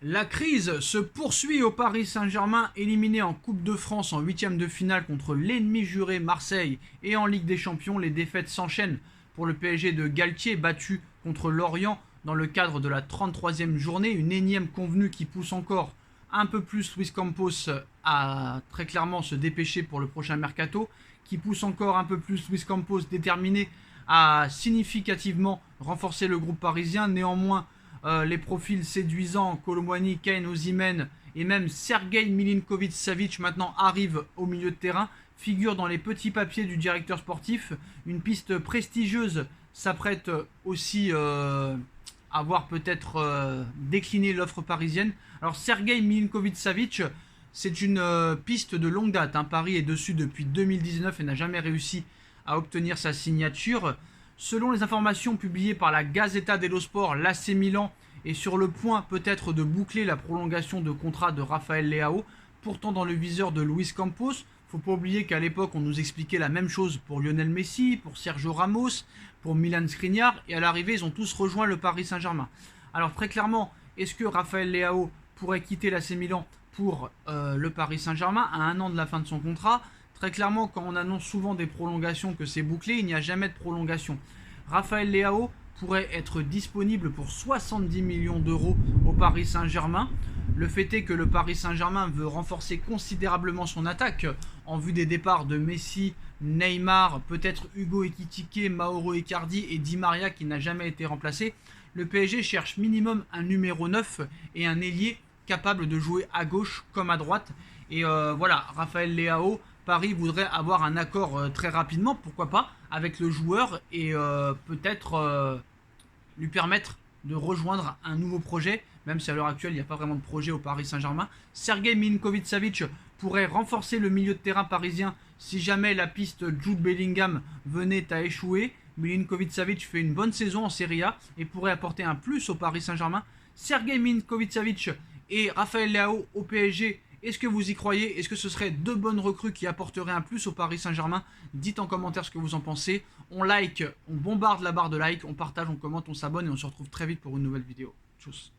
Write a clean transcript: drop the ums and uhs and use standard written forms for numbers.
La crise se poursuit au Paris Saint-Germain, éliminé en Coupe de France en huitième de finale contre l'ennemi juré Marseille et en Ligue des Champions. Les défaites s'enchaînent pour le PSG de Galtier, battu contre Lorient dans le cadre de la 33e journée. Une énième convenue qui pousse encore un peu plus Luis Campos à très clairement se dépêcher pour le prochain mercato, qui pousse encore un peu plus Luis Campos déterminé à significativement renforcer le groupe parisien. Néanmoins, les profils séduisants, Kolo Muani, Kane, Osimhen et même Sergei Milinkovic-Savic maintenant arrivent au milieu de terrain, figurent dans les petits papiers du directeur sportif. Une piste prestigieuse s'apprête aussi à voir peut-être décliner l'offre parisienne. Alors Sergei Milinkovic-Savic, c'est une piste de longue date. Paris est dessus depuis 2019 et n'a jamais réussi à obtenir sa signature. Selon les informations publiées par la Gazzetta dello Sport, l'AC Milan est sur le point peut-être de boucler la prolongation de contrat de Raphaël Leao, pourtant dans le viseur de Luis Campos. Faut pas oublier qu'à l'époque, on nous expliquait la même chose pour Lionel Messi, pour Sergio Ramos, pour Milan Skriniar, et à l'arrivée, ils ont tous rejoint le Paris Saint-Germain. Alors très clairement, est-ce que Raphaël Leao pourrait quitter l'AC Milan pour le Paris Saint-Germain à un an de la fin de son contrat? Très clairement, quand on annonce souvent des prolongations que c'est bouclé, il n'y a jamais de prolongation. Raphaël Leao pourrait être disponible pour 70 millions d'euros au Paris Saint-Germain. Le fait est que le Paris Saint-Germain veut renforcer considérablement son attaque en vue des départs de Messi, Neymar, peut-être Hugo Ekitike, Mauro Icardi et Di Maria qui n'a jamais été remplacé. Le PSG cherche minimum un numéro 9 et un ailier capable de jouer à gauche comme à droite. Et voilà, Raphaël Leao, Paris voudrait avoir un accord très rapidement, pourquoi pas, avec le joueur et peut-être lui permettre de rejoindre un nouveau projet, même si à l'heure actuelle il n'y a pas vraiment de projet au Paris Saint-Germain. Sergei Milinkovic-Savic pourrait renforcer le milieu de terrain parisien si jamais la piste Jude Bellingham venait à échouer. Milinkovic-Savic fait une bonne saison en Serie A et pourrait apporter un plus au Paris Saint-Germain. Sergei Milinkovic-Savic et Raphaël Leao au PSG, est-ce que vous y croyez? Est-ce que ce serait deux bonnes recrues qui apporteraient un plus au Paris Saint-Germain? Dites en commentaire ce que vous en pensez. On like, on bombarde la barre de like, on partage, on commente, on s'abonne et on se retrouve très vite pour une nouvelle vidéo. Tchuss.